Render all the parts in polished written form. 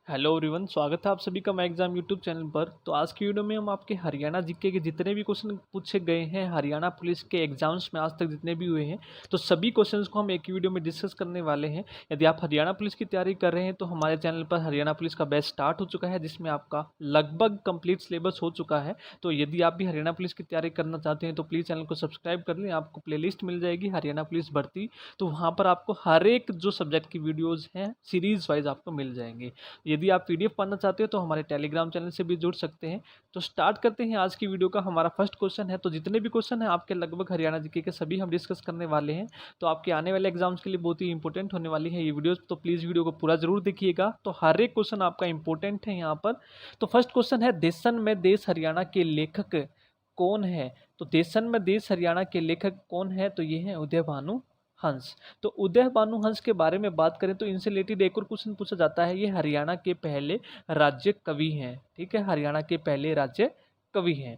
Hello everyone, स्वागत है आप सभी का माय एग्जाम यूट्यूब चैनल पर। तो आज की वीडियो में हम आपके हरियाणा जीके के जितने भी क्वेश्चन पूछे गए हैं हरियाणा पुलिस के एग्जाम्स में आज तक जितने भी हुए हैं, तो सभी क्वेश्चंस को हम एक ही वीडियो में डिस्कस करने वाले हैं। यदि आप हरियाणा पुलिस की तैयारी कर रहे हैं तो हमारे चैनल पर हरियाणा पुलिस का बैच स्टार्ट हो चुका है, जिसमें आपका लगभग कंप्लीट सिलेबस हो चुका है। तो यदि आप भी हरियाणा पुलिस की तैयारी करना चाहते हैं तो प्लीज़ चैनल को सब्सक्राइब कर लें। आपको प्ले मिल जाएगी हरियाणा पुलिस भर्ती, तो वहाँ पर आपको हर एक जो सब्जेक्ट की वीडियोज़ हैं सीरीज़ वाइज आपको मिल जाएंगे। यदि आप पीडीएफ पढ़ना चाहते हो तो हमारे टेलीग्राम चैनल से भी जुड़ सकते हैं। तो स्टार्ट करते हैं आज की वीडियो का। हमारा फर्स्ट क्वेश्चन है, तो जितने भी क्वेश्चन हैं आपके लगभग हरियाणा जीके के सभी हम डिस्कस करने वाले हैं। तो आपके आने वाले एग्जाम्स के लिए बहुत ही इंपॉर्टेंट होने वाली है ये वीडियो, तो प्लीज़ वीडियो को पूरा जरूर देखिएगा। तो हर एक क्वेश्चन आपका इंपॉर्टेंट है यहाँ पर। तो फर्स्ट क्वेश्चन है, देशन में देश हरियाणा के लेखक कौन है? तो देशन में देश हरियाणा के लेखक कौन है? तो ये है उदय भानु हंस। तो उदय भानु हंस के बारे में बात करें तो इनसे रिलेटेड एक और क्वेश्चन पूछा जाता है। ये हरियाणा के पहले राज्य कवि हैं। ठीक है, हरियाणा के पहले राज्य कवि हैं।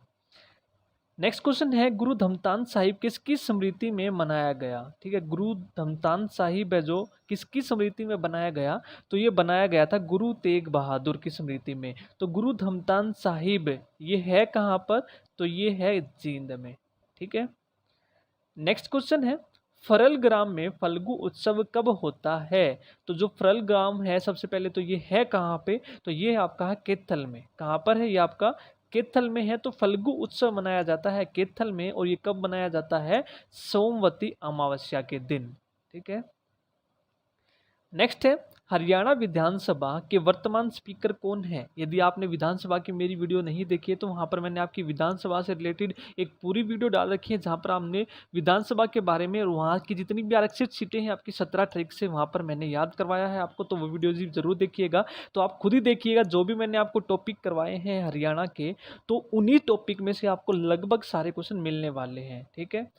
नेक्स्ट क्वेश्चन है, गुरु धमतान साहिब किसकी स्मृति में मनाया गया? ठीक है, गुरु धमतान साहिब है जो किसकी स्मृति में बनाया गया? तो ये बनाया गया था गुरु तेग बहादुर की स्मृति में। तो गुरु धमतान साहिब ये है कहाँ पर? तो ये है जींद में। ठीक है। नेक्स्ट क्वेश्चन है, फरल ग्राम में फल्गु उत्सव कब होता है? तो जो फरल ग्राम है सबसे पहले तो ये है कहाँ पे? तो ये आपका है केथल में। कहाँ पर है? ये आपका केथल में है। तो फल्गु उत्सव मनाया जाता है केथल में, और ये कब मनाया जाता है? सोमवती अमावस्या के दिन। ठीक है। नेक्स्ट है, हरियाणा विधानसभा के वर्तमान स्पीकर कौन है? यदि आपने विधानसभा की मेरी वीडियो नहीं देखी है तो वहां पर मैंने आपकी विधानसभा से रिलेटेड एक पूरी वीडियो डाल रखी है, जहां पर हमने विधानसभा के बारे में और वहां की जितनी भी आरक्षित सीटें हैं आपकी 17 ट्रिक से वहां पर मैंने याद करवाया है आपको। तो वो वीडियो जरूर देखिएगा। तो आप खुद ही देखिएगा, जो भी मैंने आपको टॉपिक करवाए हैं हरियाणा के, तो उन्हीं टॉपिक में से आपको लगभग सारे क्वेश्चन मिलने वाले हैं। ठीक है।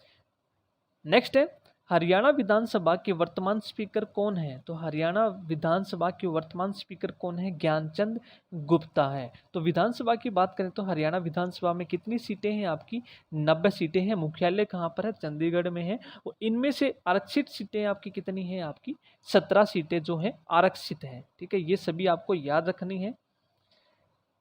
नेक्स्ट है, हरियाणा विधानसभा के वर्तमान स्पीकर कौन है? तो हरियाणा विधानसभा के वर्तमान स्पीकर कौन है? ज्ञानचंद गुप्ता है। तो विधानसभा की बात करें तो हरियाणा विधानसभा में कितनी सीटें हैं आपकी? 90 सीटें हैं। मुख्यालय कहाँ पर है? चंडीगढ़ में है। और इनमें से आरक्षित सीटें आपकी कितनी हैं? आपकी 17 सीटें जो हैं आरक्षित हैं। ठीक है, ये सभी आपको याद रखनी है।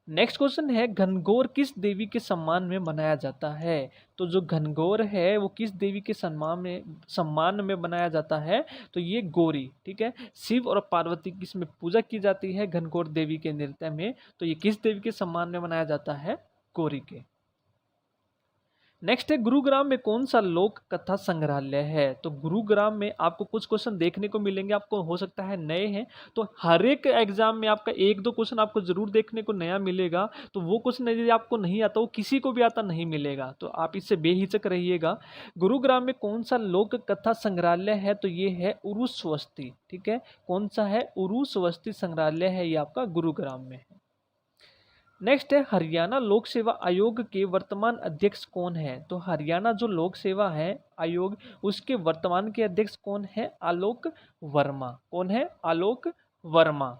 नेक्स्ट क्वेश्चन है, घनघोर किस देवी के सम्मान में मनाया जाता है? तो जो घनघोर है वो किस देवी के सम्मान में बनाया जाता है? तो ये गौरी। ठीक है, शिव और पार्वती की इसमें पूजा की जाती है घनघोर देवी के नृत्य में। तो ये किस देवी के सम्मान में मनाया जाता है? गौरी के। नेक्स्ट है, गुरुग्राम में कौन सा लोक कथा संग्रहालय है? तो गुरुग्राम में आपको कुछ क्वेश्चन देखने को मिलेंगे, आपको हो सकता है नए हैं, तो हर एक एग्जाम में आपका एक दो क्वेश्चन आपको जरूर देखने को नया मिलेगा। तो वो क्वेश्चन यदि आपको नहीं आता, वो किसी को भी आता नहीं मिलेगा, तो आप इससे बेहिचक रहिएगा। गुरुग्राम में कौन सा लोक कथा संग्रहालय है? तो ये है उरुस्वस्ती। ठीक है, कौन सा है? उरुस्वस्ती संग्रहालय है, ये आपका गुरुग्राम में है। नेक्स्ट है, हरियाणा लोक सेवा आयोग के वर्तमान अध्यक्ष कौन है? तो हरियाणा जो लोक सेवा है आयोग, उसके वर्तमान के अध्यक्ष कौन है? आलोक वर्मा। कौन है? आलोक वर्मा।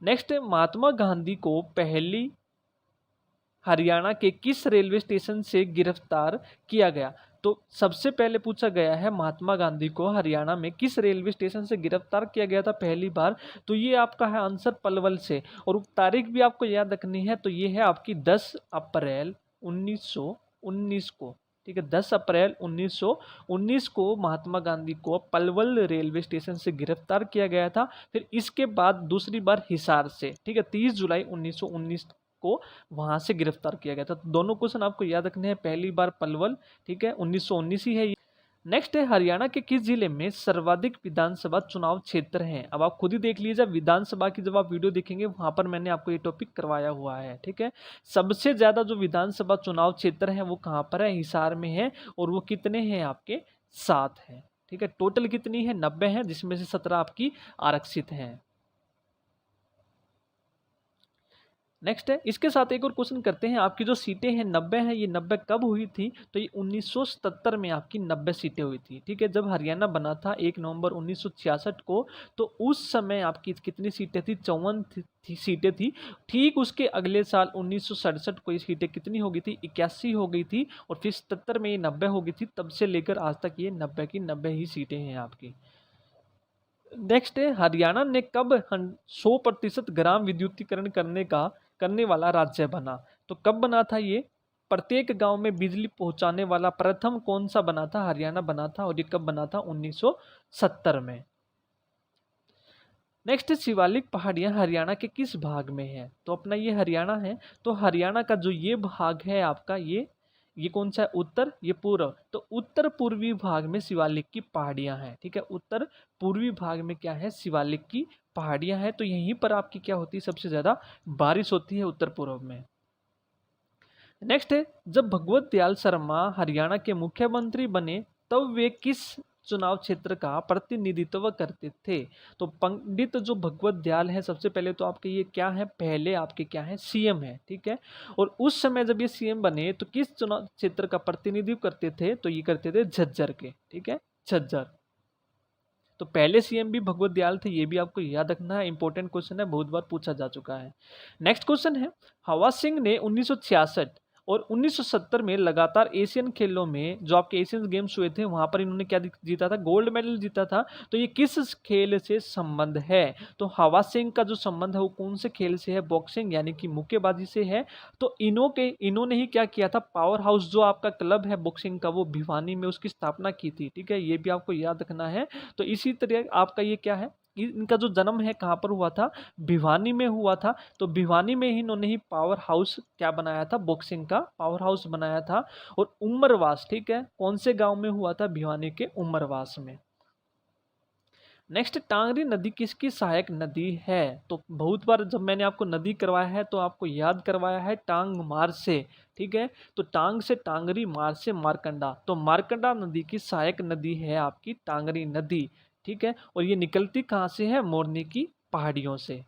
नेक्स्ट है, महात्मा गांधी को पहली हरियाणा के किस रेलवे स्टेशन से गिरफ्तार किया गया? तो सबसे पहले पूछा गया है, महात्मा गांधी को हरियाणा में किस रेलवे स्टेशन से गिरफ्तार किया गया था पहली बार? तो ये आपका है आंसर पलवल से। और तारीख भी आपको याद रखनी है, तो ये है आपकी 10 अप्रैल 1919 को। ठीक है, 10 अप्रैल 1919 को महात्मा गांधी को पलवल रेलवे स्टेशन से गिरफ्तार किया गया था। फिर इसके बाद दूसरी बार हिसार से, ठीक है, 30 जुलाई 1919 को वहां से गिरफ्तार किया गया था। तो दोनों क्वेश्चन आपको याद रखने हैं, पहली बार पलवल, ठीक है, 1919 ही है। नेक्स्ट है, हरियाणा के किस जिले में सर्वाधिक विधानसभा चुनाव क्षेत्र हैं? अब आप खुद ही देख लीजिए, विधानसभा की जब आप वीडियो देखेंगे वहां पर मैंने आपको ये टॉपिक करवाया हुआ है। ठीक है, सबसे ज्यादा जो विधानसभा चुनाव क्षेत्र है वो कहाँ पर है? हिसार में है। और वो कितने हैं आपके? 7 हैं। ठीक है, टोटल कितनी है? 90 है, जिसमें से 17 आपकी आरक्षित हैं। नेक्स्ट है, इसके साथ एक और क्वेश्चन करते हैं। आपकी जो सीटें हैं 90 हैं, ये 90 कब हुई थी? तो ये 1977 में आपकी 90 सीटें हुई थी। ठीक है, जब हरियाणा बना था 1 नवंबर 1966 को, तो उस समय आपकी कितनी सीटें थी? 54 सीटें थी। ठीक उसके अगले साल 1967 को ये सीटें कितनी हो गई थी? 81 हो गई थी। और फिर 77 में ये 90 हो गई थी। तब से लेकर आज तक ये 90 की 90 ही सीटें हैं आपकी। नेक्स्ट है, हरियाणा ने कब 100% ग्राम विद्युतीकरण करने वाला राज्य बना? तो कब बना था ये? प्रत्येक गांव में बिजली पहुंचाने वाला प्रथम कौन सा बना था? हरियाणा बना था। और ये कब बना था? 1970 में। नेक्स्ट, शिवालिक पहाड़ियां हरियाणा के किस भाग में है? तो अपना ये हरियाणा है, तो हरियाणा का जो ये भाग है आपका, ये कौन सा है? उत्तर, ये पूर्व। तो उत्तर पूर्वी भाग में शिवालिक की पहाड़ियां हैं। ठीक है, उत्तर पूर्वी भाग में क्या है? शिवालिक की पहाड़ियां हैं। तो यहीं पर आपकी क्या होती है? सबसे ज्यादा बारिश होती है उत्तर पूर्व में। नेक्स्ट है, जब भगवत दयाल शर्मा हरियाणा के मुख्यमंत्री बने तब वे किस चुनाव क्षेत्र का प्रतिनिधित्व करते थे? तो पंडित जो भगवत दयाल है, सबसे पहले तो आपके ये क्या है? पहले आपके क्या है? सीएम है। ठीक है, और उस समय जब ये सीएम बने तो किस चुनाव क्षेत्र का प्रतिनिधित्व करते थे? तो ये करते थे झज्जर के। ठीक है, झज्जर। तो पहले सीएम भी भगवत दयाल थे, ये भी आपको याद रखना है, इंपॉर्टेंट क्वेश्चन है, बहुत बार पूछा जा चुका है। नेक्स्ट क्वेश्चन है, हवा सिंह ने 1966 और 1970 में लगातार एशियन खेलों में, जो आपके एशियन गेम्स हुए थे, वहां पर इन्होंने क्या जीता था? गोल्ड मेडल जीता था। तो ये किस खेल से संबंध है? तो हवा सिंह का जो संबंध है वो कौन से खेल से है? बॉक्सिंग यानी कि मुक्केबाजी से है। तो इन्होंने ही क्या किया था? पावर हाउस जो आपका क्लब है बॉक्सिंग का, वो भिवानी में उसकी स्थापना की थी। ठीक है, ये भी आपको याद रखना है। तो इसी तरह आपका ये क्या है? इनका जो जन्म है कहाँ पर हुआ था? भिवानी में हुआ था। तो भिवानी में ही इन्होंने ही पावर हाउस क्या बनाया था? बॉक्सिंग का पावर हाउस बनाया था। और उमरवास, ठीक है, कौन से गांव में हुआ था? भिवानी के उमरवास में। नेक्स्ट, टांगरी नदी किसकी सहायक नदी है? तो बहुत बार जब मैंने आपको नदी करवाया है तो आपको याद करवाया है टांग मार से। ठीक है, तो टांग से टांगरी, मार से मारकंडा। तो मारकंडा नदी की सहायक नदी है आपकी टांगरी नदी। ठीक है, और ये निकलती कहाँ से है? मोरनी की पहाड़ियों से।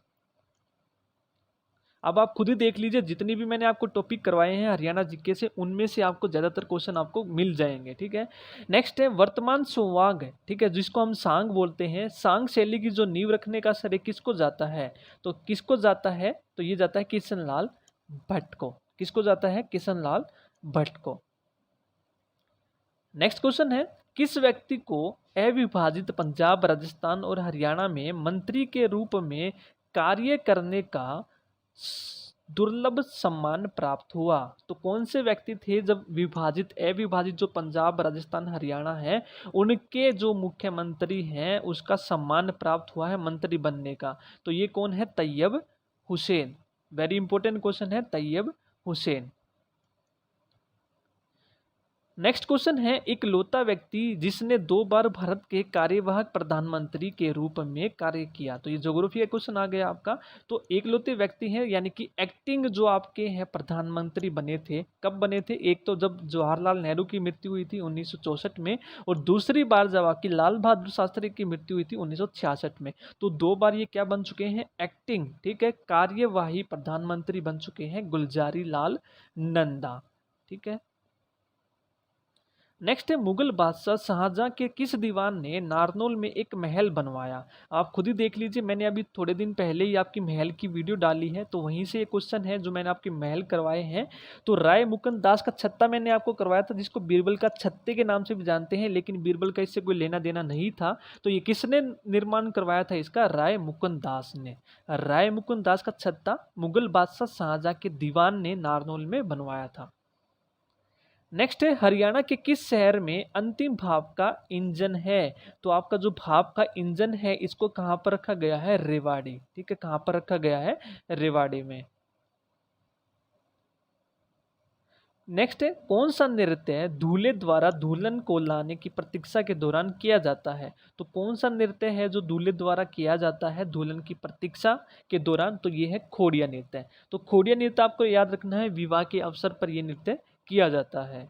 अब आप खुद ही देख लीजिए, जितनी भी मैंने आपको टॉपिक करवाए हैं हरियाणा जीके से, उनमें से आपको ज्यादातर क्वेश्चन आपको मिल जाएंगे। ठीक है, नेक्स्ट है, वर्तमान संवाग, ठीक है, जिसको हम सांग बोलते हैं, सांग शैली की जो नींव रखने का श्रेय किसको जाता है? तो किसको जाता है? तो ये जाता है किशन लाल भट्ट को। किसको जाता है? किशन लाल भट्ट को। नेक्स्ट क्वेश्चन है, किस व्यक्ति को अविभाजित पंजाब, राजस्थान और हरियाणा में मंत्री के रूप में कार्य करने का दुर्लभ सम्मान प्राप्त हुआ? तो कौन से व्यक्ति थे जब अविभाजित जो पंजाब, राजस्थान, हरियाणा है, उनके जो मुख्यमंत्री हैं उसका सम्मान प्राप्त हुआ है मंत्री बनने का? तो ये कौन है? Tayyab Hussain. Very important question है, तैयब हुसैन। नेक्स्ट क्वेश्चन है, इकलौता व्यक्ति जिसने 2 बार भारत के कार्यवाहक प्रधानमंत्री के रूप में कार्य किया। तो ये ज्योग्राफी का क्वेश्चन आ गया आपका। तो इकलौते व्यक्ति हैं यानी कि एक्टिंग जो आपके हैं प्रधानमंत्री बने थे, कब बने थे? एक तो जब जवाहरलाल नेहरू की मृत्यु हुई थी 1964 में, और दूसरी बार जब आपकी लाल बहादुर शास्त्री की मृत्यु हुई थी 1966 में। तो 2 बार ये क्या बन चुके हैं? एक्टिंग, ठीक है, कार्यवाही प्रधानमंत्री बन चुके हैं गुलजारी लाल नंदा। ठीक है, नेक्स्ट है, मुगल बादशाह शाहजहां के किस दीवान ने नारनौल में एक महल बनवाया? आप खुद ही देख लीजिए, मैंने अभी थोड़े दिन पहले ही आपकी महल की वीडियो डाली है, तो वहीं से एक क्वेश्चन है जो मैंने आपके महल करवाए हैं। तो राय मुकुंद दास का छत्ता मैंने आपको करवाया था, जिसको बीरबल का छत्ते के नाम से भी जानते हैं, लेकिन बीरबल का इससे कोई लेना देना नहीं था। तो ये किसने निर्माण करवाया था इसका? राय मुकुंद दास ने। राय मुकुंद दास का छत्ता मुगल बादशाह शाहजहां के दीवान ने नारनौल में बनवाया था। नेक्स्ट है, हरियाणा के किस शहर में अंतिम भाप का इंजन है? तो आपका जो भाप का इंजन है इसको कहां पर रखा गया है? रेवाड़ी। ठीक है, कहां पर रखा गया है? रेवाड़ी में। नेक्स्ट है, कौन सा नृत्य दूल्हे द्वारा दुल्हन को लाने की प्रतीक्षा के दौरान किया जाता है? तो कौन सा नृत्य है जो दूल्हे द्वारा किया जाता है दुल्हन की प्रतीक्षा के दौरान? तो ये है खोड़िया नृत्य। तो खोड़िया नृत्य आपको याद रखना है, विवाह के अवसर पर यह नृत्य किया जाता है।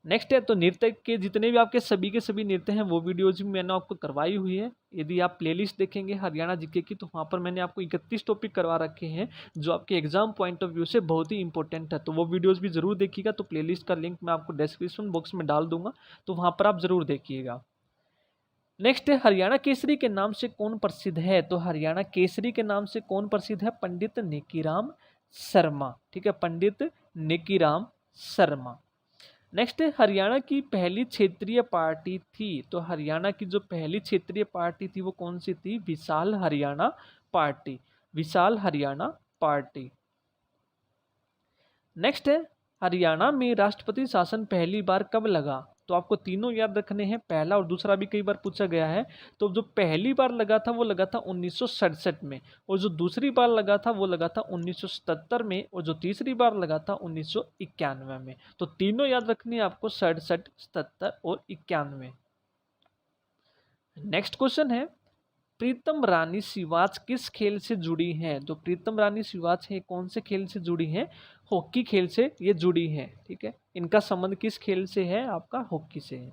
नेक्स्ट है, तो नृत्य के जितने भी आपके सभी के सभी नृत्य हैं वो वीडियोज भी मैंने आपको करवाई हुई है। यदि आप प्लेलिस्ट देखेंगे हरियाणा जीके की, तो वहाँ पर मैंने आपको 31 टॉपिक करवा रखे हैं जो आपके एग्जाम पॉइंट ऑफ व्यू से बहुत ही इंपॉर्टेंट है। तो वो वीडियोज भी जरूर देखिएगा। तो प्लेलिस्ट का लिंक मैं आपको डिस्क्रिप्शन बॉक्स में डाल दूंगा, तो वहाँ पर आप जरूर देखिएगा। नेक्स्ट है, हरियाणा केसरी के नाम से कौन प्रसिद्ध है? तो हरियाणा केसरी के नाम से कौन प्रसिद्ध है? पंडित नेकीराम शर्मा। ठीक है, पंडित नेकीराम शर्मा। नेक्स्ट है हरियाणा की पहली क्षेत्रीय पार्टी थी, तो हरियाणा की जो पहली क्षेत्रीय पार्टी थी वो कौन सी थी? विशाल हरियाणा पार्टी, विशाल हरियाणा पार्टी। नेक्स्ट है हरियाणा में राष्ट्रपति शासन पहली बार कब लगा? तो आपको तीनों याद रखने हैं, पहला और दूसरा भी कई बार पूछा गया है। तो जो पहली बार लगा था वो लगा था 1967 में, और जो दूसरी बार लगा था वो लगा था 1977 में, और जो तीसरी बार लगा था 1991 में। तो तीनों याद रखनी है आपको, 67, 77 और 91। नेक्स्ट क्वेश्चन है प्रीतम रानी सिवाच किस खेल से जुड़ी हैं? जो प्रीतम रानी सिवाच है कौन से खेल से जुड़ी हैं? हॉकी खेल से ये जुड़ी हैं, ठीक है। इनका संबंध किस खेल से है? आपका हॉकी से है।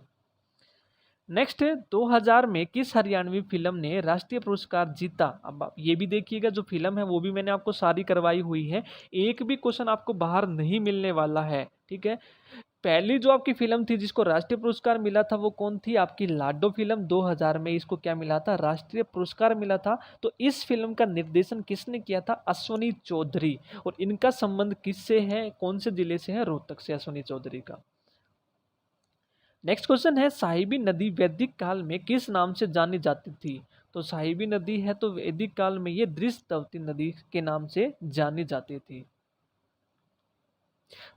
नेक्स्ट है 2000 में किस हरियाणवी फिल्म ने राष्ट्रीय पुरस्कार जीता? अब आप ये भी देखिएगा, जो फिल्म है वो भी मैंने आपको सारी करवाई हुई है, एक भी क्वेश्चन आपको बाहर नहीं मिलने वाला है, ठीक है। पहली जो आपकी फिल्म थी जिसको राष्ट्रीय पुरस्कार मिला था वो कौन थी? आपकी लाडो फिल्म। 2000 में इसको क्या मिला था? राष्ट्रीय पुरस्कार मिला था। तो इस फिल्म का निर्देशन किसने किया था? अश्वनी चौधरी। और इनका संबंध किससे है? कौन से जिले से है? रोहतक से, अश्वनी चौधरी का। नेक्स्ट क्वेश्चन है साहिबी नदी वैदिक काल में किस नाम से जानी जाती थी? तो साहिबी नदी है तो वैदिक काल में ये दृष्टवती नदी के नाम से जानी जाती थी।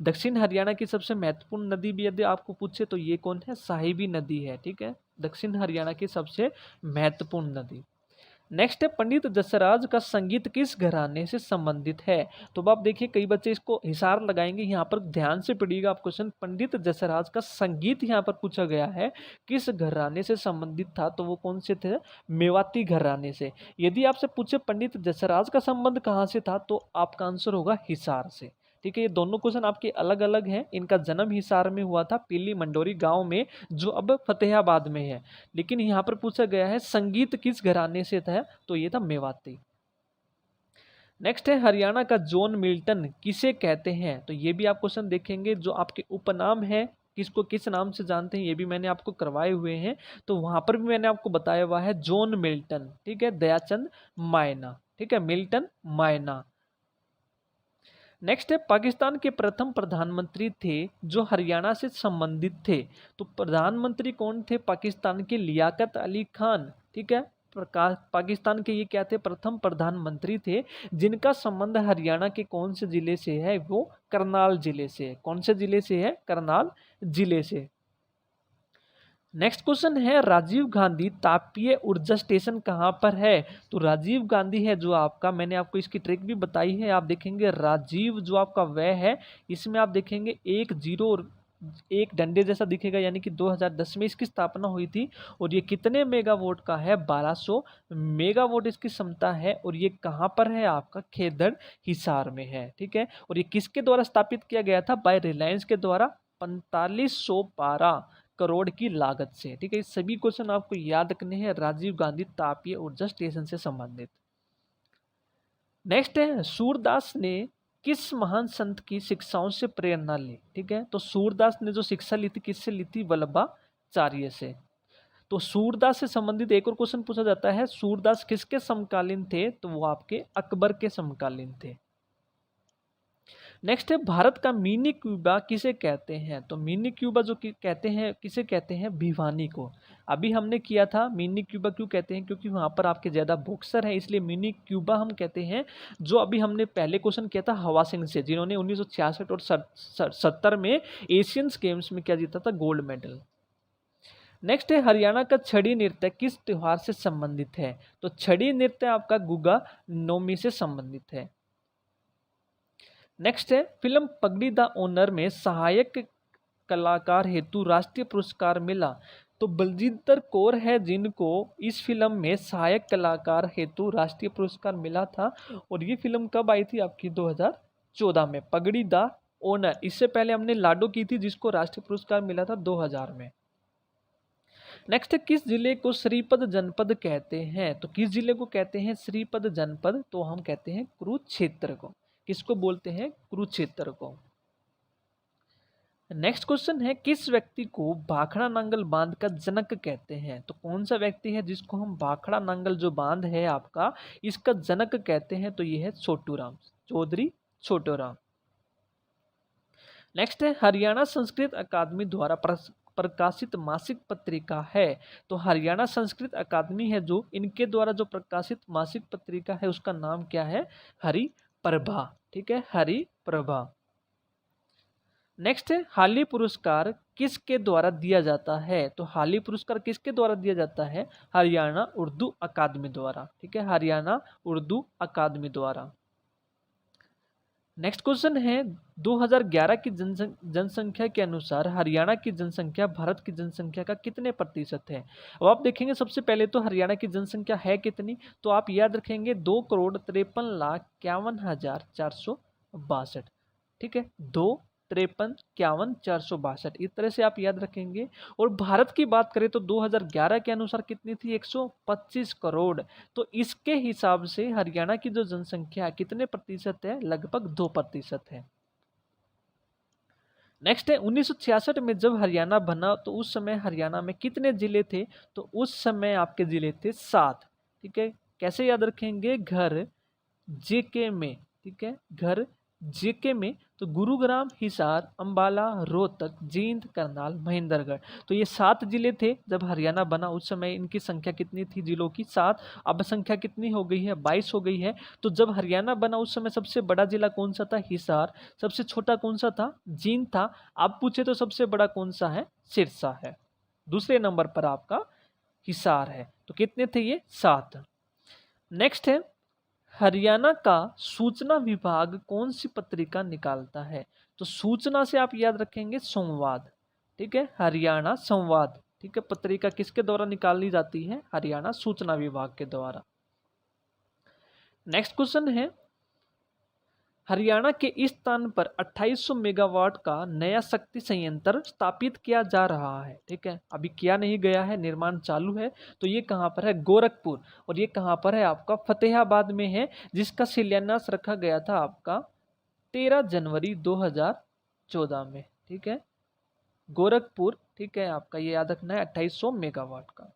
दक्षिण हरियाणा की सबसे महत्वपूर्ण नदी भी यदि आपको पूछे तो ये कौन है? साहिबी नदी है, ठीक है। दक्षिण हरियाणा की सबसे महत्वपूर्ण नदी। नेक्स्ट है पंडित जसराज का संगीत किस घराने से संबंधित है? तो अब आप देखिए कई बच्चे इसको हिसार लगाएंगे, यहाँ पर ध्यान से पढ़िएगा आप क्वेश्चन। पंडित जसराज का संगीत यहाँ पर पूछा गया है, किस घराने से संबंधित था? तो वो कौन से थे? मेवाती घराने से। यदि आपसे पूछे पंडित जसराज का संबंध कहाँ से था तो आपका आंसर होगा हिसार से, ठीक है। ये दोनों क्वेश्चन आपके अलग अलग हैं। इनका जन्म हिसार में हुआ था, पीली मंडोरी गांव में, जो अब फतेहाबाद में है। लेकिन यहाँ पर पूछा गया है संगीत किस घराने से था, तो ये था मेवाती। नेक्स्ट है हरियाणा का जॉन मिल्टन किसे कहते हैं? तो ये भी आप क्वेश्चन देखेंगे, जो आपके उपनाम है किसको किस नाम से जानते हैं, ये भी मैंने आपको करवाए हुए हैं। तो वहां पर भी मैंने आपको बताया हुआ है जॉन मिल्टन, ठीक है। दयाचंद मायना, ठीक है, मिल्टन मायना। नेक्स्ट है पाकिस्तान के प्रथम प्रधानमंत्री थे जो हरियाणा से संबंधित थे। तो प्रधानमंत्री कौन थे पाकिस्तान के? लियाकत अली खान, ठीक है। पाकिस्तान के ये क्या थे? प्रथम प्रधानमंत्री थे जिनका संबंध हरियाणा के कौन से जिले से है? वो करनाल जिले से है। कौन से जिले से है? करनाल जिले से। नेक्स्ट क्वेश्चन है राजीव गांधी तापीय ऊर्जा स्टेशन कहाँ पर है? तो राजीव गांधी है जो आपका, मैंने आपको इसकी ट्रिक भी बताई है, आप देखेंगे राजीव जो आपका वह है, इसमें आप देखेंगे एक जीरो और एक डंडे जैसा दिखेगा, यानी कि 2010 में इसकी स्थापना हुई थी। और ये कितने मेगावाट का है? 1200 मेगावाट इसकी क्षमता है। और ये कहाँ पर है? आपका खेदड़ हिसार में है, ठीक है। और ये किसके द्वारा स्थापित किया गया था? बाय रिलायंस के द्वारा, 4512 करोड़ की लागत से, ठीक है। ये सभी क्वेश्चन आपको याद रखने हैं राजीव गांधी तापीय ऊर्जा स्टेशन से संबंधित। नेक्स्ट है सूरदास ने किस महान संत की शिक्षाओं से प्रेरणा ली? ठीक है, तो सूरदास ने जो शिक्षा ली थी किससे ली थी? वल्लभाचार्य से। तो सूरदास से संबंधित एक और क्वेश्चन पूछा जाता है, सूरदास किसके समकालीन थे? तो वो आपके अकबर के समकालीन थे। नेक्स्ट है भारत का मिनी क्यूबा किसे कहते हैं? तो मिनी क्यूबा जो कहते हैं, किसे कहते हैं? भिवानी को। अभी हमने किया था मिनी क्यूबा क्यों कहते हैं? क्योंकि वहां पर आपके ज्यादा बॉक्सर हैं, इसलिए मिनी क्यूबा हम कहते हैं। जो अभी हमने पहले क्वेश्चन किया था हवा सिंह से, जिन्होंने 1966 और 70 में एशियंस गेम्स में क्या जीता था? Gold medal. नेक्स्ट है हरियाणा का छड़ी नृत्य किस त्योहार से संबंधित है? तो छड़ी नृत्य आपका गुगा नौमी से संबंधित है। नेक्स्ट है फिल्म पगड़ी द ओनर में सहायक कलाकार हेतु राष्ट्रीय पुरस्कार मिला। तो बलजिंदर कौर है जिनको इस फिल्म में सहायक कलाकार हेतु राष्ट्रीय पुरस्कार मिला था। और ये फिल्म कब आई थी? आपकी 2014 में, पगड़ी द ओनर। इससे पहले हमने लाडो की थी जिसको राष्ट्रीय पुरस्कार मिला था 2000 में। नेक्स्ट, किस जिले को श्रीपद जनपद कहते हैं? तो किस जिले को कहते हैं श्रीपद जनपद? तो हम कहते हैं कुरुक्षेत्र को। किसको बोलते हैं? कुरुक्षेत्र को। नेक्स्ट क्वेश्चन है किस व्यक्ति को भाखड़ा नांगल बांध का जनक कहते हैं? तो कौन सा व्यक्ति है जिसको हम भाखड़ा नांगल जो बांध है आपका, इसका जनक कहते हैं? तो ये है छोटूराम, चौधरी छोटूराम। नेक्स्ट है हरियाणा संस्कृत अकादमी द्वारा प्रकाशित मासिक पत्रिका है। तो हरियाणा संस्कृत अकादमी है जो, इनके द्वारा जो प्रकाशित मासिक पत्रिका है उसका नाम क्या है? हरिप्रभा। ठीक है, हरिप्रभा। नेक्स्ट है हाली पुरस्कार किसके द्वारा दिया जाता है? तो हाली पुरस्कार किसके द्वारा दिया जाता है? हरियाणा उर्दू अकादमी द्वारा। ठीक है, हरियाणा उर्दू अकादमी द्वारा। नेक्स्ट क्वेश्चन है 2011 की जनसंख्या के अनुसार हरियाणा की जनसंख्या भारत की जनसंख्या का कितने प्रतिशत है? अब आप देखेंगे सबसे पहले तो हरियाणा की जनसंख्या है कितनी, तो आप याद रखेंगे 2,53,51,462। ठीक है, 2,53,51,462 इस तरह से आप याद रखेंगे। और भारत की बात करें तो 2011 के अनुसार कितनी थी? 125 करोड़। तो इसके हिसाब से हरियाणा की जो जनसंख्या कितने प्रतिशत है? लगभग 2% है। नेक्स्ट है 1966 में जब हरियाणा बना तो उस समय हरियाणा में कितने जिले थे? तो उस समय आपके जिले थे 7। ठीक है, कैसे याद रखेंगे? घर जेके में। ठीक है, घर जेके में तो गुरुग्राम, हिसार, अंबाला, रोहतक, जींद, करनाल, महेंद्रगढ़। तो ये 7 जिले थे जब हरियाणा बना। उस समय इनकी संख्या कितनी थी? जिलों की 7। अब संख्या कितनी हो गई है? 22 हो गई है। तो जब हरियाणा बना उस समय सबसे बड़ा जिला कौन सा था? हिसार। सबसे छोटा कौन सा था? जींद था। आप पूछे तो सबसे बड़ा कौन सा है? सिरसा है। दूसरे नंबर पर आपका हिसार है। तो कितने थे ये? 7। नेक्स्ट है हरियाणा का सूचना विभाग कौन सी पत्रिका निकालता है? तो सूचना से आप याद रखेंगे संवाद। ठीक है, हरियाणा संवाद। ठीक है, पत्रिका किसके द्वारा निकाली जाती है? हरियाणा सूचना विभाग के द्वारा। नेक्स्ट क्वेश्चन है हरियाणा के इस स्थान पर 2800 मेगावाट का नया शक्ति संयंत्र स्थापित किया जा रहा है। ठीक है, अभी किया नहीं गया है, निर्माण चालू है। तो ये कहाँ पर है? गोरखपुर। और ये कहाँ पर है? आपका फतेहाबाद में है, जिसका शिलान्यास रखा गया था आपका 13 जनवरी 2014 में। ठीक है, गोरखपुर। ठीक है, आपका ये याद रखना है 2800 मेगावाट का।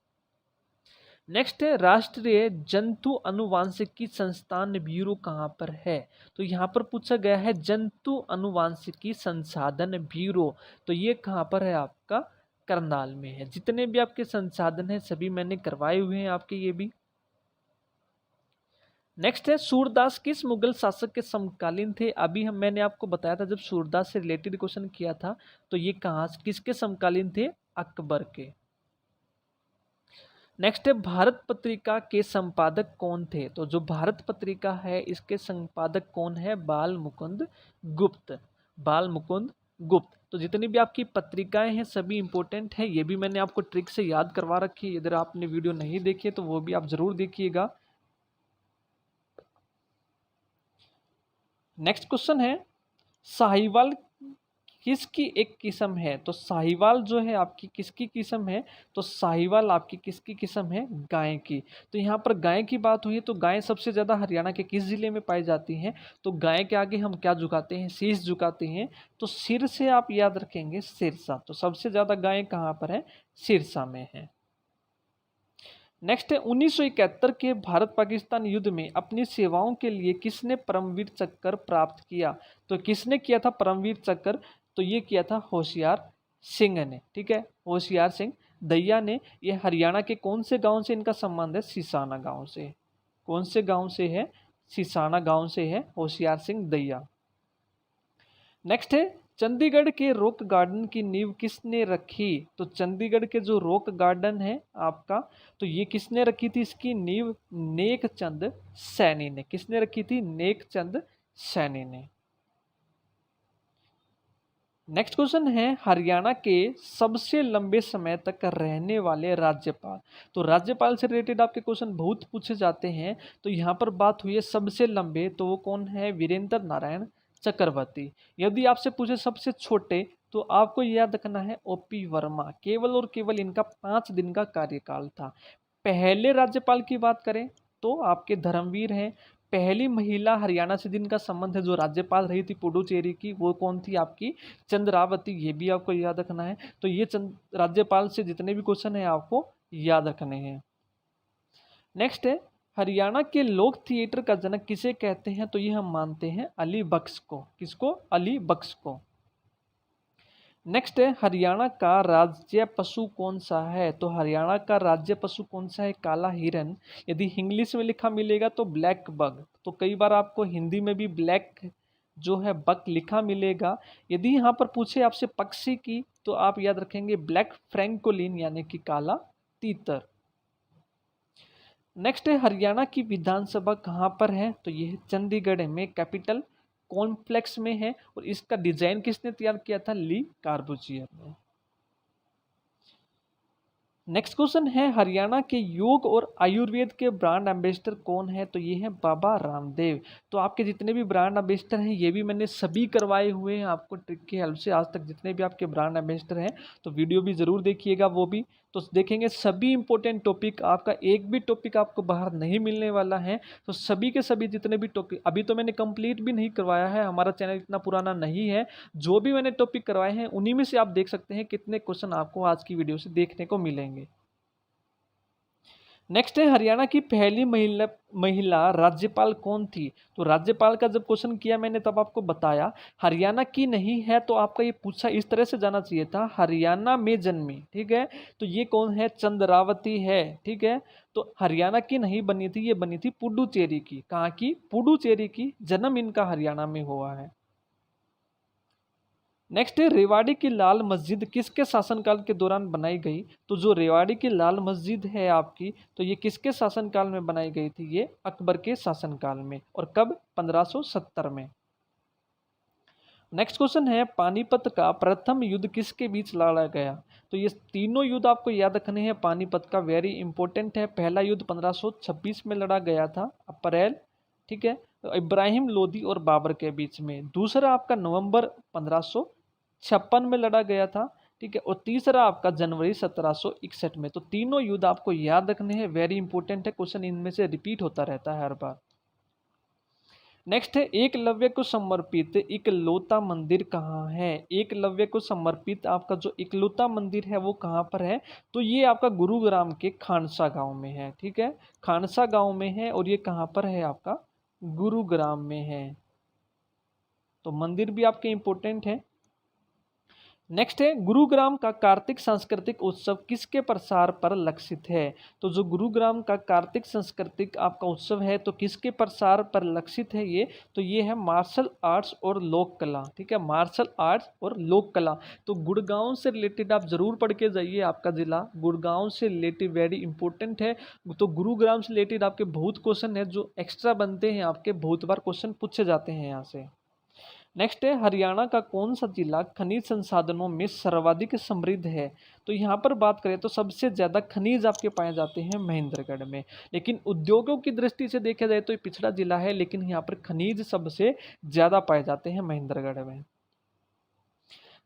नेक्स्ट है राष्ट्रीय जंतु अनुवांशिकी संस्थान ब्यूरो कहाँ पर है? तो यहाँ पर पूछा गया है जंतु अनुवांशिकी संसाधन ब्यूरो। तो ये कहाँ पर है? आपका करनाल में है। जितने भी आपके संसाधन हैं सभी मैंने करवाए हुए हैं आपके ये भी। नेक्स्ट है सूरदास किस मुगल शासक के समकालीन थे? अभी मैंने आपको बताया था जब सूरदास से रिलेटेड क्वेश्चन किया था। तो ये कहाँ किसके समकालीन थे? अकबर के। नेक्स्ट है भारत पत्रिका के संपादक कौन थे? तो जो भारत पत्रिका है इसके संपादक कौन है? बाल मुकुंद गुप्त। बाल मुकुंद गुप्त। तो जितनी भी आपकी पत्रिकाएं हैं सभी इंपॉर्टेंट है। ये भी मैंने आपको ट्रिक से याद करवा रखी है। यदि आपने वीडियो नहीं देखी तो वो भी आप जरूर देखिएगा। नेक्स्ट क्वेश्चन है साहिवाल किसकी एक किस्म है? तो साहिवाल जो है आपकी किसकी किस्म है? तो साहिवाल आपकी किसकी किस्म है? गाय की। तो यहाँ पर गाय की बात हुई तो गाय सबसे ज्यादा हरियाणा के किस जिले में पाई जाती हैं? तो गाय के आगे हम क्या झुकाते हैं? शीश झुकाते हैं। तो सिर से आप याद रखेंगे सिरसा। तो सबसे ज्यादा गाय कहाँ पर है? सिरसा में है। नेक्स्ट है 1971 के भारत पाकिस्तान युद्ध में अपनी सेवाओं के लिए किसने परमवीर चक्र प्राप्त किया? तो किसने किया था परमवीर चक्र? तो ये किया था होशियार सिंह ने। ठीक है, होशियार सिंह दैया ने। ये हरियाणा के कौन से गांव से इनका संबंध है? सिसाना गांव से। कौन से गांव से है? सिसाना गांव से है होशियार सिंह दैया। नेक्स्ट है चंडीगढ़ के रॉक गार्डन की नींव किसने रखी? तो चंडीगढ़ के जो रॉक गार्डन है आपका, तो ये किसने रखी थी इसकी नींव? नेक चंद सैनी ने। किसने रखी थी? नेक चंद सैनी ने। नेक्स्ट क्वेश्चन है हरियाणा के सबसे लंबे समय तक रहने वाले राज्यपाल। तो राज्यपाल से रिलेटेड आपके क्वेश्चन बहुत पूछे जाते हैं। तो यहाँ पर बात हुई है सबसे लंबे, तो वो कौन है? वीरेंद्र नारायण चक्रवर्ती। यदि आपसे पूछे सबसे छोटे तो आपको याद रखना है ओपी वर्मा। केवल और केवल इनका 5 दिन का कार्यकाल था। पहले राज्यपाल की बात करें तो आपके धर्मवीर हैं। पहली महिला हरियाणा से जिनका संबंध है जो राज्यपाल रही थी पुडुचेरी की, वो कौन थी? आपकी चंद्रावती। ये भी आपको याद रखना है। तो ये राज्यपाल से जितने भी क्वेश्चन है आपको याद रखने हैं। नेक्स्ट है हरियाणा के लोक थिएटर का जनक किसे कहते हैं? तो ये हम मानते हैं अली बख्श को। किसको? अली बख्श को। नेक्स्ट है हरियाणा का राज्य पशु कौन सा है। तो हरियाणा का राज्य पशु कौन सा है, काला हिरन। यदि इंग्लिश में लिखा मिलेगा तो ब्लैक बग। तो कई बार आपको हिंदी में भी ब्लैक जो है बक लिखा मिलेगा। यदि यहाँ पर पूछे आपसे पक्षी की तो आप याद रखेंगे ब्लैक फ्रैंकोलिन यानी कि काला तीतर। नेक्स्ट है हरियाणा की विधानसभा कहाँ पर है। तो यह चंडीगढ़ में कैपिटल कॉम्प्लेक्स में है और इसका डिजाइन किसने तैयार किया था, ली कार्बूजियर ने। नेक्स्ट क्वेश्चन है हरियाणा के योग और आयुर्वेद के ब्रांड एम्बेसडर कौन है। तो ये है बाबा रामदेव। तो आपके जितने भी ब्रांड एम्बेसडर हैं ये भी मैंने सभी करवाए हुए हैं आपको ट्रिक की हेल्प से। आज तक जितने भी आपके ब्रांड एम्बेसडर हैं तो वीडियो भी जरूर देखिएगा, वो भी तो देखेंगे सभी इंपॉर्टेंट टॉपिक। आपका एक भी टॉपिक आपको बाहर नहीं मिलने वाला है। तो सभी के सभी जितने भी टॉपिक अभी तो मैंने कंप्लीट भी नहीं करवाया है, हमारा चैनल इतना पुराना नहीं है। जो भी मैंने टॉपिक करवाए हैं उन्हीं में से आप देख सकते हैं कितने क्वेश्चन आपको आज की वीडियो से देखने को मिलेंगे। नेक्स्ट है हरियाणा की पहली महिला राज्यपाल कौन थी। तो राज्यपाल का जब क्वेश्चन किया मैंने तब आपको बताया हरियाणा की नहीं है, तो आपका ये पूछा इस तरह से जाना चाहिए था हरियाणा में जन्मी, ठीक है। तो ये कौन है, चंद्रावती है, ठीक है। तो हरियाणा की नहीं बनी थी, ये बनी थी पुडुचेरी की। कहाँ की, पुडुचेरी की। जन्म इनका हरियाणा में हुआ है। नेक्स्ट है रेवाड़ी की लाल मस्जिद किसके शासनकाल के दौरान बनाई गई। तो जो रेवाड़ी की लाल मस्जिद है आपकी, तो ये किसके शासनकाल में बनाई गई थी, ये अकबर के शासनकाल में। और कब, 1570 में। नेक्स्ट क्वेश्चन है पानीपत का प्रथम युद्ध किसके बीच लड़ा गया। तो ये तीनों युद्ध आपको याद रखने हैं पानीपत का, वेरी इंपॉर्टेंट है। पहला युद्ध 1526 में लड़ा गया था, अप्रैल, ठीक है, इब्राहिम लोदी और बाबर के बीच में। दूसरा आपका नवंबर 1556 में लड़ा गया था, ठीक है। और तीसरा आपका जनवरी 1761 में। तो तीनों युद्ध आपको याद रखने हैं, वेरी इंपॉर्टेंट है। क्वेश्चन इनमें से रिपीट होता रहता है हर बार। नेक्स्ट है एकलव्य को समर्पित इकलौता मंदिर कहाँ है। एकलव्य को समर्पित आपका जो इकलौता मंदिर है वो कहाँ पर है। तो ये आपका गुरुग्राम के खानसा गांव में है, ठीक है। खानसा गांव में है और ये कहाँ पर है, आपका गुरुग्राम में है। तो मंदिर भी आपके इंपॉर्टेंट है। नेक्स्ट है गुरुग्राम का कार्तिक सांस्कृतिक उत्सव किसके प्रसार पर लक्षित है। तो जो गुरुग्राम का कार्तिक सांस्कृतिक आपका उत्सव है तो किसके प्रसार पर लक्षित है ये, तो ये है मार्शल आर्ट्स और लोक कला, ठीक है। मार्शल आर्ट्स और लोक कला। तो गुड़गांव से रिलेटेड आप जरूर पढ़ के जाइए, आपका जिला गुड़गांव से रिलेटेड वेरी इंपॉर्टेंट है। तो गुरुग्राम से रिलेटेड आपके बहुत क्वेश्चन है जो एक्स्ट्रा बनते हैं, आपके बहुत बार क्वेश्चन पूछे जाते हैं यहाँ से। नेक्स्ट है हरियाणा का कौन सा जिला खनिज संसाधनों में सर्वाधिक समृद्ध है। तो यहाँ पर बात करें तो सबसे ज्यादा खनिज आपके पाए जाते हैं महेंद्रगढ़ में। लेकिन उद्योगों की दृष्टि से देखा जाए तो ये पिछड़ा जिला है, लेकिन यहाँ पर खनिज सबसे ज्यादा पाए जाते हैं महेंद्रगढ़ में।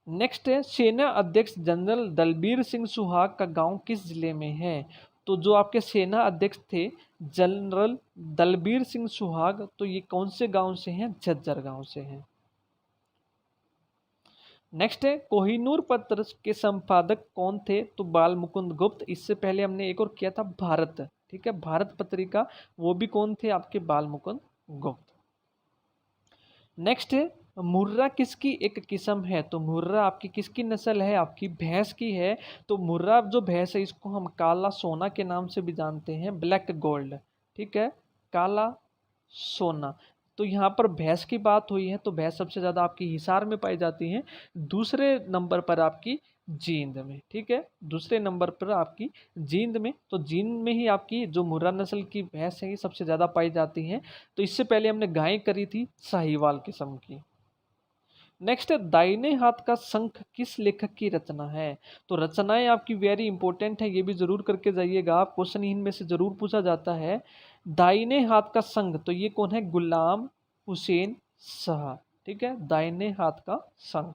नेक्स्ट है सेना अध्यक्ष जनरल दलबीर सिंह सुहाग का गांव किस जिले में है। तो जो आपके सेना अध्यक्ष थे जनरल दलबीर सिंह सुहाग, तो ये कौन से गांव से हैं, झज्जर गांव से हैं। नेक्स्ट है कोहिनूर पत्र के संपादक कौन थे। तो बाल मुकुंद गुप्त। इससे पहले हमने एक और किया था भारत, ठीक है, भारत पत्रिका, वो भी कौन थे, आपके बाल मुकुंद गुप्त। नेक्स्ट है मुर्रा किसकी एक किस्म है। तो मुर्रा आपकी किसकी नस्ल है, आपकी भैंस की है। तो मुर्रा जो भैंस है इसको हम काला सोना के नाम से भी जानते हैं, ब्लैक गोल्ड, ठीक है, काला सोना। तो यहाँ पर भैंस की बात हुई है तो भैंस सबसे ज़्यादा आपकी हिसार में पाई जाती है। दूसरे नंबर पर आपकी जींद में, ठीक है, दूसरे नंबर पर आपकी जींद में। तो जींद में ही आपकी जो मुर्रा नस्ल की भैंस है ये सबसे ज़्यादा पाई जाती हैं। तो इससे पहले हमने गाय करी थी साहिवाल किस्म की। नेक्स्ट है दाहिने हाथ का शंख किस लेखक की रचना है। तो रचनाएं आपकी वेरी इंपॉर्टेंट है, ये भी जरूर करके जाइएगा आप, क्वेश्चन इनमें से जरूर पूछा जाता है। दाहिने हाथ का संघ, तो ये कौन है, गुलाम हुसैन शाह, ठीक है, दाहिने हाथ का संघ।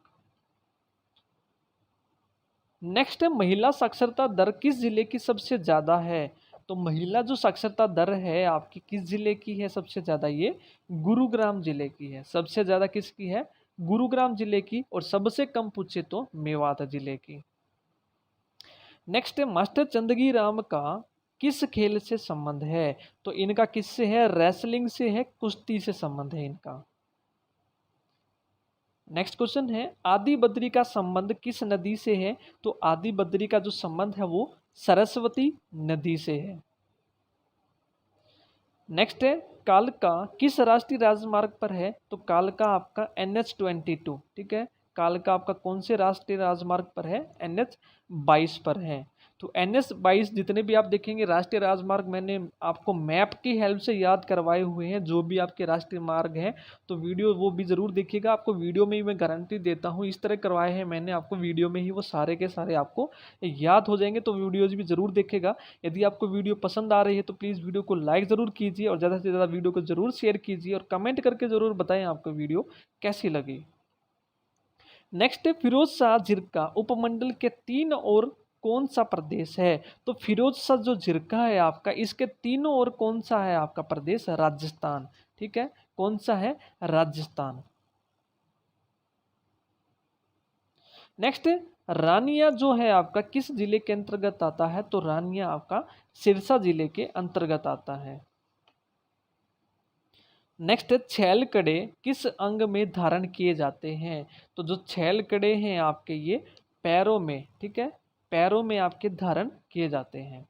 नेक्स्ट है महिला साक्षरता दर किस जिले की सबसे ज्यादा है। तो महिला जो साक्षरता दर है आपकी किस जिले की है सबसे ज्यादा, ये गुरुग्राम जिले की है। सबसे ज्यादा किसकी है, गुरुग्राम जिले की। और सबसे कम पूछे तो मेवात जिले की। नेक्स्ट है मास्टर चंदगी राम का किस खेल से संबंध है। तो इनका किससे है, रेसलिंग से है, कुश्ती से संबंध है इनका। नेक्स्ट क्वेश्चन है आदि बद्री का संबंध किस नदी से है? तो आदि बद्री का जो संबंध है वो सरस्वती नदी से है। नेक्स्ट है कालका किस राष्ट्रीय राजमार्ग पर है? तो कालका आपका NH-22, ठीक है। कालका आपका कौन से राष्ट्रीय राजमार्ग पर है? NH-22 पर है। तो NH-22 जितने भी आप देखेंगे राष्ट्रीय राजमार्ग मैंने आपको मैप की हेल्प से याद करवाए हुए हैं, जो भी आपके राष्ट्रीय मार्ग हैं। तो वीडियो वो भी ज़रूर देखिएगा, आपको वीडियो में ही मैं गारंटी देता हूँ इस तरह करवाए हैं मैंने आपको वीडियो में ही, वो सारे के सारे आपको याद हो जाएंगे। तो वीडियोज़ भी ज़रूर देखेगा। यदि आपको वीडियो पसंद आ रही है तो प्लीज़ वीडियो को लाइक ज़रूर कीजिए और ज़्यादा से ज़्यादा वीडियो को ज़रूर शेयर कीजिए और कमेंट करके ज़रूर बताएं आपको वीडियो कैसी लगी। नेक्स्ट है फिरोज शाह जिरका उपमंडल के 3 और कौन सा प्रदेश है? तो फिरोज शाह जो जिरका है आपका, इसके तीनों और कौन सा है आपका प्रदेश? राजस्थान, ठीक है। कौन सा है? राजस्थान। नेक्स्ट रानिया जो है आपका किस जिले के अंतर्गत आता है? तो रानिया आपका सिरसा जिले के अंतर्गत आता है। नेक्स्ट छैल कड़े किस अंग में धारण किए जाते हैं? तो जो छैल कड़े हैं आपके ये पैरों में, ठीक है, पैरों में आपके धारण किए जाते हैं।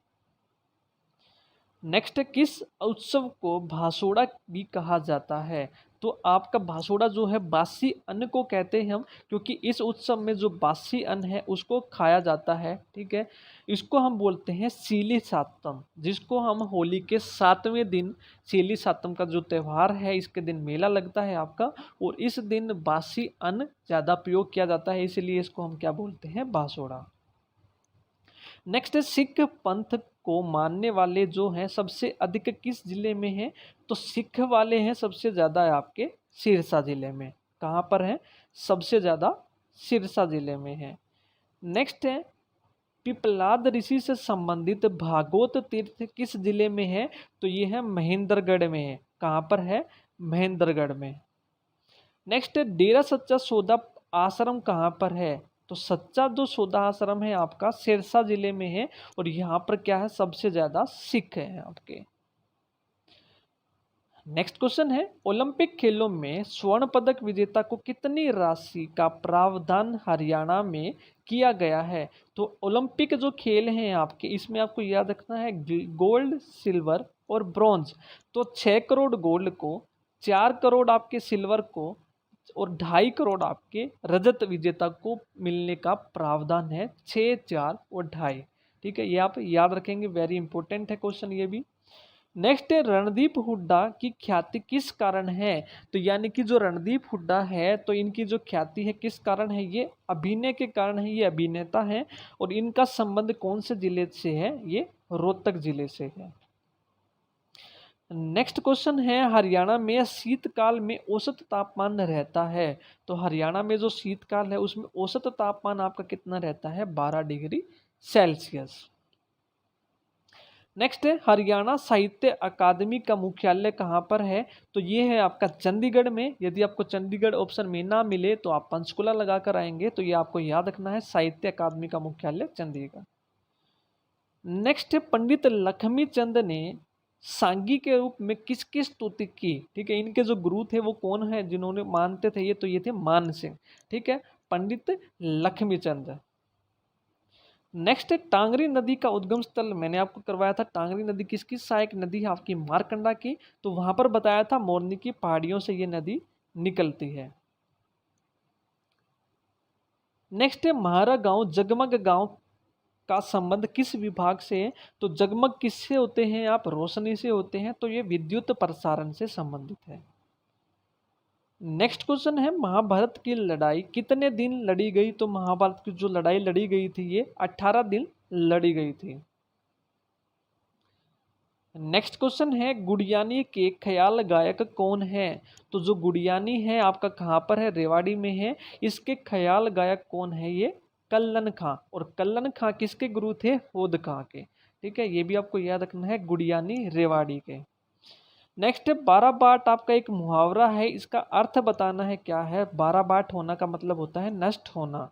नेक्स्ट किस उत्सव को भासोड़ा भी कहा जाता है? तो आपका भासोड़ा जो है बासी अन्न को कहते हैं हम, क्योंकि इस उत्सव में जो बासी अन्न है उसको खाया जाता है, ठीक है। इसको हम बोलते हैं सीली सातम, जिसको हम होली के 7वें दिन सीली सातम का जो त्यौहार है इसके दिन मेला लगता है आपका, और इस दिन बासी अन्न ज़्यादा प्रयोग किया जाता है, इसलिए इसको हम क्या बोलते हैं? भासोड़ा। नेक्स्ट है सिख पंथ को मानने वाले जो हैं सबसे अधिक किस जिले में हैं? तो सिख वाले हैं सबसे ज़्यादा आपके सिरसा जिले में। कहाँ पर है? सबसे ज़्यादा सिरसा जिले में है। नेक्स्ट है पिपलाद ऋषि से संबंधित भागवत तीर्थ किस जिले में है? तो ये है महेंद्रगढ़ में है। कहाँ पर है? महेंद्रगढ़ में। नेक्स्ट है डेरा सच्चा सौदा आश्रम कहाँ पर है? तो सच्चा जो सौदा आश्रम है आपका सिरसा जिले में है, और यहाँ पर क्या है? सबसे ज्यादा सिख है आपके। नेक्स्ट क्वेश्चन है ओलंपिक खेलों में स्वर्ण पदक विजेता को कितनी राशि का प्रावधान हरियाणा में किया गया है? तो ओलंपिक जो खेल हैं आपके, इसमें आपको याद रखना है गोल्ड, सिल्वर और ब्रॉन्ज। तो 6 करोड़ गोल्ड को, 4 करोड़ आपके सिल्वर को और 2.5 करोड़ आपके रजत विजेता को मिलने का प्रावधान है। 6, 4 और 2.5, ठीक है। ये आप याद रखेंगे, वेरी इंपॉर्टेंट है क्वेश्चन ये भी। नेक्स्ट है रणदीप हुड्डा की ख्याति किस कारण है? तो यानी कि जो रणदीप हुड्डा है तो इनकी जो ख्याति है किस कारण है? ये अभिनय के कारण है, ये अभिनेता है, और इनका संबंध कौन से जिले से है? ये रोहतक जिले से है। नेक्स्ट क्वेश्चन है हरियाणा में शीतकाल में औसत तापमान रहता है? तो हरियाणा में जो शीतकाल है उसमें औसत तापमान आपका कितना रहता है? 12 डिग्री सेल्सियस। नेक्स्ट है हरियाणा साहित्य अकादमी का मुख्यालय कहाँ पर है? तो ये है आपका चंडीगढ़ में। यदि आपको चंडीगढ़ ऑप्शन में ना मिले तो आप पंचकुला लगाकर आएंगे, तो ये आपको याद रखना है, साहित्य अकादमी का मुख्यालय चंडीगढ़। नेक्स्ट है पंडित लक्ष्मी चंद ने सांगी के रूप में किसकी स्तुति की? ठीक है, इनके जो गुरु थे वो कौन है जिन्होंने मानते थे ये? तो ये थे मान सिंह, ठीक है, पंडित लक्ष्मी चंद। नेक्स्ट है टांगरी नदी का उद्गम स्थल मैंने आपको करवाया था। टांगरी नदी किसकी सहायक नदी है? आपकी मारकंडा की। तो वहां पर बताया था मोरनी की पहाड़ियों से ये नदी निकलती है। नेक्स्ट है महारा गांव जगमग गांव का संबंध किस विभाग से है? तो जगमग किससे होते हैं? आप रोशनी से होते हैं, तो ये विद्युत प्रसारण से संबंधित है। नेक्स्ट क्वेश्चन है महाभारत की लड़ाई कितने दिन लड़ी गई? तो महाभारत की जो लड़ाई लड़ी गई थी ये 18 दिन लड़ी गई थी। नेक्स्ट क्वेश्चन है गुड़ियानी के ख्याल गायक कौन है? तो जो गुड़ियानी है आपका कहाँ पर है? रेवाड़ी में है। इसके ख्याल गायक कौन है? ये कल्लन खां। और कल्लन खां किसके गुरु थे? होद खां के, ठीक है। ये भी आपको याद रखना है, गुड़ियानी रेवाड़ी के। नेक्स्ट है 12 बाट आपका एक मुहावरा है, इसका अर्थ बताना है क्या है? 12 बाट होना का मतलब होता है नष्ट होना।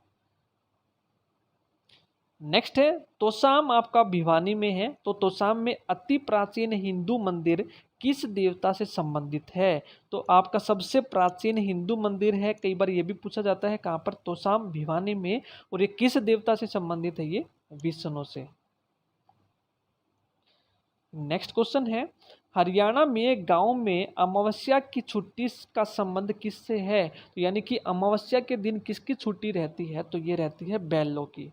नेक्स्ट है तोसाम आपका भिवानी में है, तो तोसाम में अति प्राचीन हिंदू मंदिर किस देवता से संबंधित है? तो आपका सबसे प्राचीन हिंदू मंदिर है, कई बार ये भी पूछा जाता है कहाँ पर, तोसाम भिवानी में, और ये किस देवता से संबंधित है? ये विष्णु से। नेक्स्ट क्वेश्चन है हरियाणा में गांव में अमावस्या की छुट्टी का संबंध किससे है? तो यानी कि अमावस्या के दिन किसकी छुट्टी रहती है? तो ये रहती है बैलों की।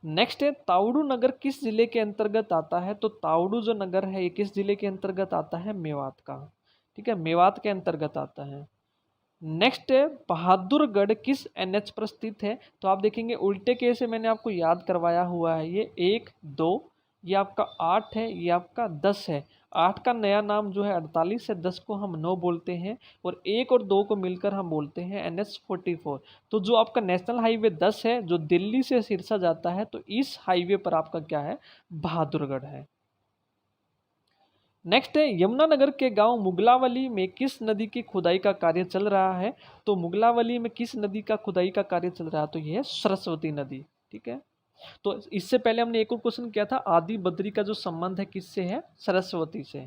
नेक्स्ट है ताउडू नगर किस जिले के अंतर्गत आता है? तो ताउडू जो नगर है ये किस जिले के अंतर्गत आता है? मेवात का। ठीक है, मेवात के अंतर्गत आता है। नेक्स्ट है बहादुरगढ़ किस एनएच पर स्थित है? तो आप देखेंगे उल्टे के से मैंने आपको याद करवाया हुआ है, ये 1 2, ये आपका 8 है, ये आपका 10 है। 8 का नया नाम जो है 48 है, 10 को हम 9 बोलते हैं, और 1 और 2 को मिलकर हम बोलते हैं NH44। तो जो आपका नेशनल हाईवे 10 है जो दिल्ली से सिरसा जाता है, तो इस हाईवे पर आपका क्या है? बहादुरगढ़ है। नेक्स्ट है यमुनानगर के गांव मुगलावली में किस नदी की खुदाई का कार्य चल रहा है? तो मुगलावली में किस नदी का खुदाई का कार्य चल रहा है? तो यह है सरस्वती नदी। ठीक है, तो इससे पहले हमने एक और क्वेश्चन किया था, आदि बद्री का जो संबंध है किससे है? सरस्वती से।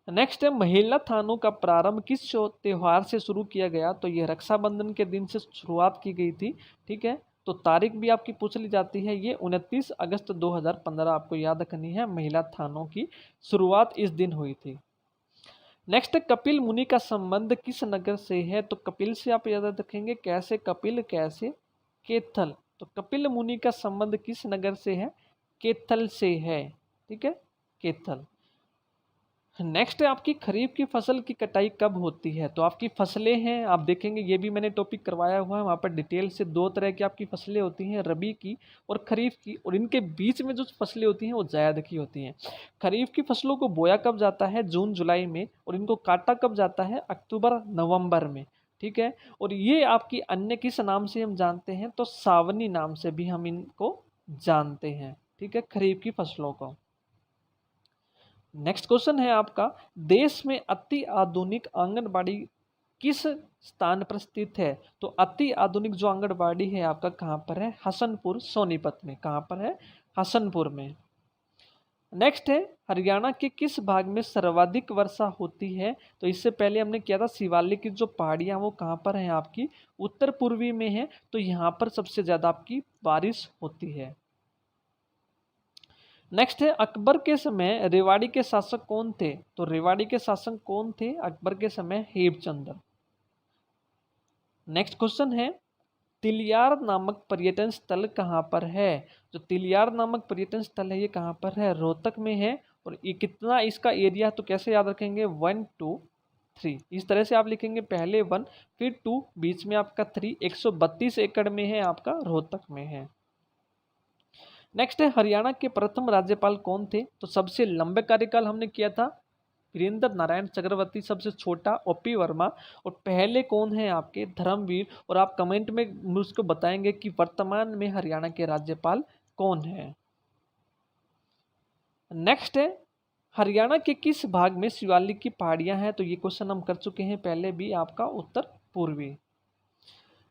नेक्स्ट है महिला थानों का प्रारंभ किस त्योहार से शुरू किया गया? तो यह रक्षाबंधन के दिन से शुरुआत की गई थी। ठीक है, तो तारीख भी आपकी पूछ ली जाती है, ये 29 अगस्त 2015 आपको याद रखनी है, महिला थानों की शुरुआत इस दिन हुई थी। नेक्स्ट कपिल मुनि का संबंध किस नगर से है? तो कपिल से आप याद रखेंगे, कैसे कपिल, कैसे केथल। तो कपिल मुनि का संबंध किस नगर से है? केथल से है। ठीक है, केथल। नेक्स्ट है आपकी खरीफ की फसल की कटाई कब होती है? तो आपकी फसलें हैं, आप देखेंगे ये भी मैंने टॉपिक करवाया हुआ है, वहाँ पर डिटेल से 2 तरह की आपकी फसलें होती हैं, रबी की और खरीफ की, और इनके बीच में जो फसलें होती हैं वो जायद की होती हैं। खरीफ की फसलों को बोया कब जाता है? जून जुलाई में, और इनको काटा कब जाता है? अक्टूबर नवंबर में। ठीक है, और ये आपकी अन्य किस नाम से हम जानते हैं? तो सावनी नाम से भी हम इनको जानते हैं। ठीक है, खरीफ की फसलों को। नेक्स्ट क्वेश्चन है आपका, देश में अति आधुनिक आंगनबाड़ी किस स्थान पर स्थित है? तो अति आधुनिक जो आंगनबाड़ी है आपका कहाँ पर है? हसनपुर सोनीपत में। कहाँ पर है? हसनपुर में। नेक्स्ट है हरियाणा के किस भाग में सर्वाधिक वर्षा होती है? तो इससे पहले हमने किया था शिवालिक की जो पहाड़ियाँ वो कहाँ पर हैं? आपकी उत्तर पूर्वी में है, तो यहाँ पर सबसे ज़्यादा आपकी बारिश होती है। नेक्स्ट है अकबर के समय रेवाड़ी के शासक कौन थे? तो रेवाड़ी के शासक कौन थे अकबर के समय? हेमचंद्र। नेक्स्ट क्वेश्चन है तिलियार नामक पर्यटन स्थल कहाँ पर है? जो तिलियार नामक पर्यटन स्थल है ये कहाँ पर है? रोहतक में है, और ये कितना इसका एरिया, तो कैसे याद रखेंगे? 1 2 3, इस तरह से आप लिखेंगे, पहले 1 फिर 2 बीच में आपका 3, 132 एकड़ में है, आपका रोहतक में है। नेक्स्ट है हरियाणा के प्रथम राज्यपाल कौन थे? तो सबसे लंबे कार्यकाल हमने किया था वीरेंद्र नारायण चक्रवर्ती, सबसे छोटा ओपी वर्मा, और पहले कौन है आपके? धर्मवीर। और आप कमेंट में मुझको बताएंगे कि वर्तमान में हरियाणा के राज्यपाल कौन है। नेक्स्ट है हरियाणा के किस भाग में शिवालिक की पहाड़ियां हैं? तो ये क्वेश्चन हम कर चुके हैं पहले भी, आपका उत्तर पूर्वी।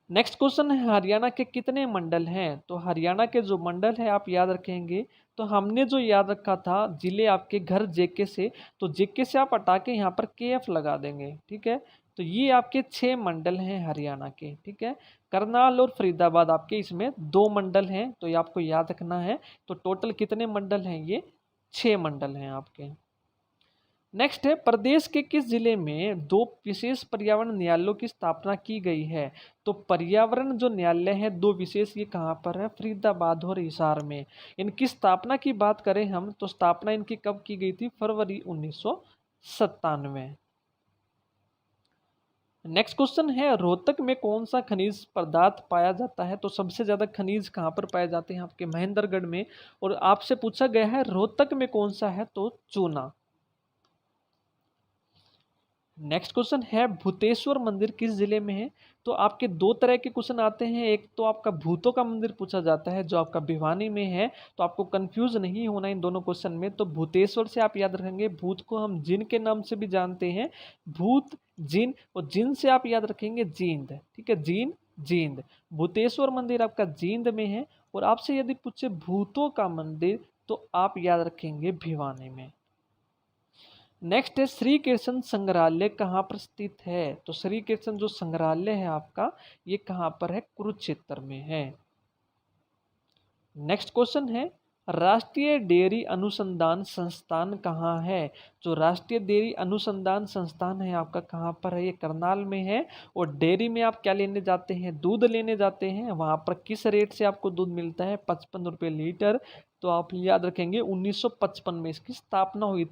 नेक्स्ट क्वेश्चन है हरियाणा के कितने मंडल हैं? तो हरियाणा के जो मंडल है आप याद रखेंगे, तो हमने जो याद रखा था जिले आपके घर जेके से, तो जेके से आप हटा के यहाँ पर KF लगा देंगे। ठीक है, तो ये आपके 6 मंडल हैं हरियाणा के। ठीक है, करनाल और फरीदाबाद आपके इसमें 2 मंडल हैं, तो ये आपको याद रखना है। तो टोटल कितने मंडल हैं? ये 6 मंडल हैं आपके। नेक्स्ट है प्रदेश के किस जिले में 2 विशेष पर्यावरण न्यायालयों की स्थापना की गई है? तो पर्यावरण जो न्यायालय है 2 विशेष, ये कहाँ पर है? फरीदाबाद और हिसार में। इनकी स्थापना की बात करें हम, तो स्थापना इनकी कब की गई थी? फरवरी 1997। नेक्स्ट क्वेश्चन है रोहतक में कौन सा खनिज पदार्थ पाया जाता है? तो सबसे ज्यादा खनिज कहाँ पर पाए जाते हैं? आपके महेंद्रगढ़ में। और आपसे पूछा गया है रोहतक में कौन सा है? तो चूना। नेक्स्ट क्वेश्चन है भूतेश्वर मंदिर किस जिले में है? तो आपके 2 तरह के क्वेश्चन आते हैं, एक तो आपका भूतों का मंदिर पूछा जाता है जो आपका भिवानी में है, तो आपको कंफ्यूज नहीं होना इन दोनों क्वेश्चन में। तो भूतेश्वर से आप याद रखेंगे, भूत को हम जिन के नाम से भी जानते हैं, भूत जिन, और जिन से आप याद रखेंगे जींद। ठीक है, जीन जींद। भूतेश्वर मंदिर आपका जींद में है। और आपसे यदि पूछे भूतों का मंदिर तो आप याद रखेंगे भिवानी में। नेक्स्ट है श्री कृष्ण संग्रहालय कहाँ पर स्थित है? तो श्री कृष्ण जो संग्रहालय है आपका ये कहाँ पर है? कुरुक्षेत्र में है। नेक्स्ट क्वेश्चन है राष्ट्रीय डेयरी अनुसंधान संस्थान कहाँ है? जो राष्ट्रीय डेयरी अनुसंधान संस्थान है आपका कहाँ पर है? ये करनाल में है। और डेयरी में आप क्या लेने जाते हैं? दूध लेने जाते हैं। वहाँ पर किस रेट से आपको दूध मिलता है? 55 रुपये लीटर। तो आप याद रखेंगे 1955 में इसकी स्थापना हुई